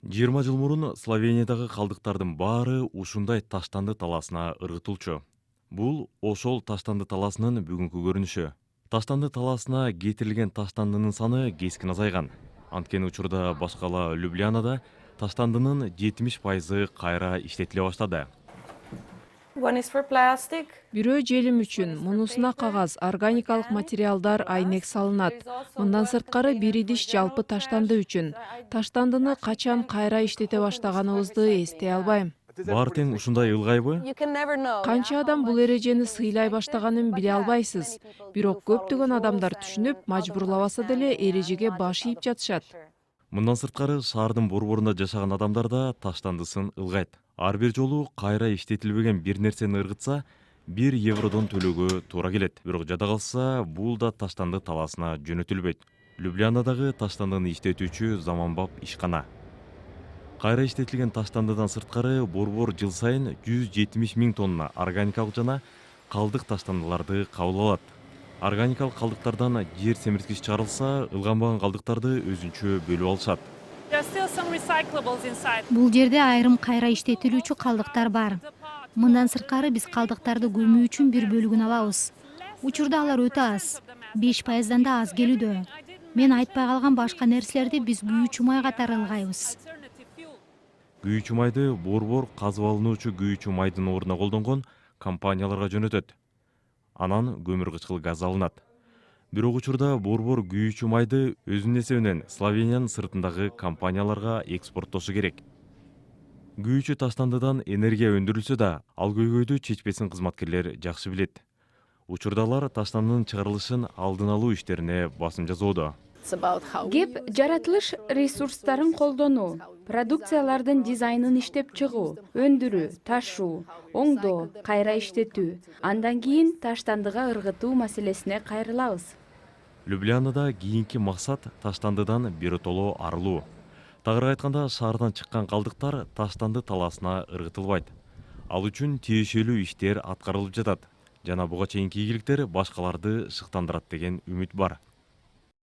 20 жыл мурун Словениядагы калдыктардын баары ушундай таштанды талаасына ыргытылчу. Бул ошол таштанды талаасынын бүгүнкү көрүнүшү. Таштанды талаасына кетирилген таштандынын саны кескин азайган. Анткени учурда башкала Люблянада таштандынын 70% кайра иштетиле баштады. One is for plastic. Бирөө желим үчүн, мунусуна кагаз, органикалык материалдар, айнек салынат. Мындан сырткары бир идиш жалпы таштанды үчүн. Таштандыны качан кайра иштете баштаганыбызды эстей албайм. Баары тең ушундай ылгайбы? You can never know. Канча адам бул эрежени сыйлай баштаганын биле албайсыз. Бирок көптөгөн адамдар түшүнүп, мажбурлабаса деле эрежеге баш ийип жатышат. Мындан сырткары шаардын борборунда жашаган адамдар да таштандысын ылгайт. Ар бир жолу кайра иштетилбеген бир нерсени ыргытса, 1 евродон төлөөгө туура келет. Бирок жада калса, бул да таштанды талаасына жөнөтүлбөйт. Люблянадагы таштандыны иштетүүчү заманбап ишкана. Кайра иштетилген таштандыдан сырткары борбор жыл сайын 170 000 тонна органикалык жана калдык таштандыларды кабыл алат. Органикалык калдыктардан жер семирткич чыгарылса, ылганбаган калдыктарды өзүнчө бөлүп алышат. There are still some recyclables inside. Бул жерде айрым кайра иштетилүүчү калдыктар бар. Мындан сырткары биз калдыктарды көмүү үчүн бир бөлүгүн алабыз. Учурда алар өтө аз, 5%дан да аз келүүдө. Мен айтпай калган башка нерселерди биз күйүүчү май катары ылгайбыз. Күйүүчү майды борбор казып алынуучу күйүүчү майдын ордуна колдонгон компанияларга жөнөтөт. Анан көмүр кычкыл газ алынат. Бирок учурда борбор күйүүчү майды өзүнүн эсебинен Словениянын сыртындагы компанияларга экспорттошу керек. Күйүүчү таштандыдан энергия өндүрүлсө да, ал көйгөйдү чечпесин кызматкерлер жакшы билет. Учурда алар таштандынын чыгарылышын алдын алуу иштерине басым жасоодо. Кеп жаратылыш ресурстарын колдонуу, продукциялардын дизайнын иштеп чыгуу, өндүрүү, ташуу, оңдоо, кайра иштетүү, андан кийин таштандыга ыргытуу маселесине кайрылабыз. Люблянада кийинки максат таштандыдан биротоло арылуу. Тагыраак айтканда, шаардан чыккан калдыктар таштанды талаасына ыргытылбайт. Ал үчүн тиешелүү иштер аткарылып жатат жана буга чейинки ийгиликтер башкаларды шыктандырат деген үмүт бар.